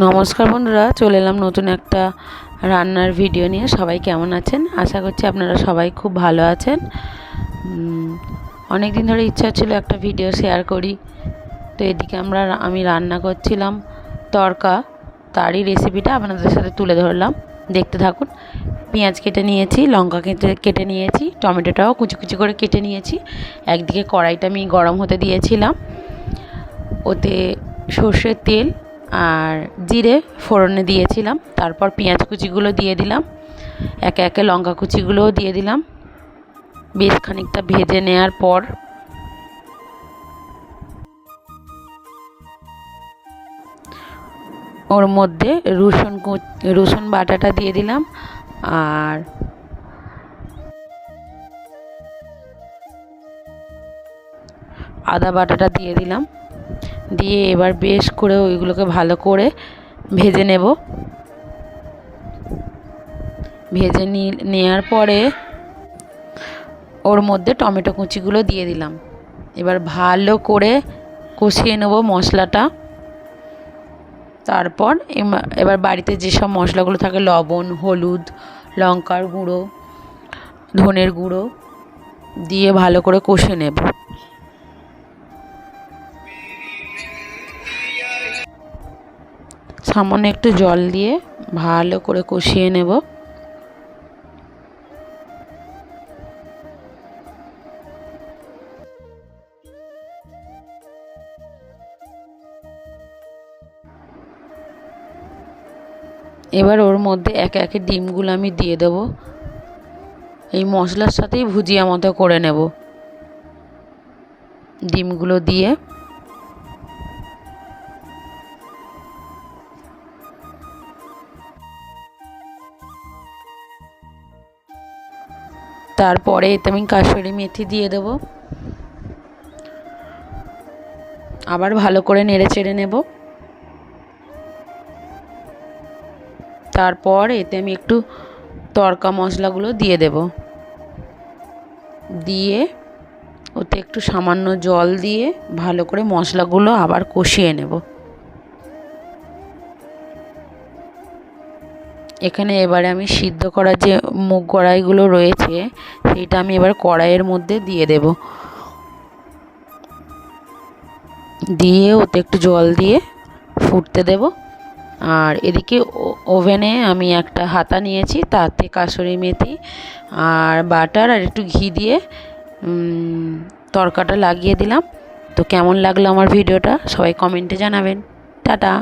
নমস্কার বন্ধুরা, চলে এলাম নতুন একটা রান্নার ভিডিও নিয়ে। সবাই কেমন আছেন? আশা করছি আপনারা সবাই খুব ভালো আছেন। অনেক দিন ধরে ইচ্ছা ছিল একটা ভিডিও শেয়ার করি, তো এদিকে আমি রান্না করছিলাম তড়কা, তারই রেসিপিটা আপনাদের সাথে তুলে ধরলাম। দেখতে থাকুন। পেঁয়াজ কেটে নিয়েছি, লঙ্কা কেটে নিয়েছি, টমেটোটাও কুচি কুচি করে কেটে নিয়েছি। একদিকে কড়াইটা আমি গরম হতে দিয়েছিলাম, ওতে সর্ষের তেল আর জিরে ফোড়নে দিয়েছিলাম। তারপর পেঁয়াজ কুচিগুলো দিয়ে দিলাম, একে একে লঙ্কা কুচিগুলোও দিয়ে দিলাম। বেশ খানিকটা ভেজে নেওয়ার পর ওর মধ্যে রসুন বাটাটা দিয়ে দিলাম আর আদা বাটাটা দিয়ে দিলাম। দিয়ে এবার বেশ করে ওইগুলোকে ভালো করে ভেজে নেব। ভেজে নেওয়ার পরে ওর মধ্যে টমেটো কুচিগুলো দিয়ে দিলাম। এবার ভালো করে কষিয়ে নেব মশলাটা। তারপর এবার বাড়িতে যেসব মশলাগুলো থাকে, লবণ, হলুদ, লঙ্কার গুঁড়ো, ধনের গুঁড়ো দিয়ে ভালো করে কষে নেব। সামান্য একটু জল দিয়ে ভালো করে কষিয়ে নেব। এবার ওর মধ্যে একে একে ডিমগুলো আমি দিয়ে দেবো। এই মশলার সাথেই ভুজিয়া মতো করে নেব। ডিমগুলো দিয়ে তারপরে এতে আমি কাসুরি মেথি দিয়ে দেবো। আবার ভালো করে নেড়ে চেড়ে নেব। তারপর এতে আমি একটু তড়কা মশলাগুলো দিয়ে দেব। দিয়ে ওতে একটু সামান্য জল দিয়ে ভালো করে মশলাগুলো আবার কষিয়ে নেব। এখানে এবারে আমি সিদ্ধ করা যে মুগ কড়াইগুলো রয়েছে, সেইটা আমি এবার কড়াইয়ের মধ্যে দিয়ে দেব। দিয়ে ওতে একটু জল দিয়ে ফুটতে দেব। আর এদিকে ওভেনে আমি একটা হাতা নিয়েছি, তাতে কাসুরি মেথি আর বাটার আর একটু ঘি দিয়ে তড়কাটা লাগিয়ে দিলাম। তো কেমন লাগলো আমার ভিডিওটা সবাই কমেন্টে জানাবেন। টাটা।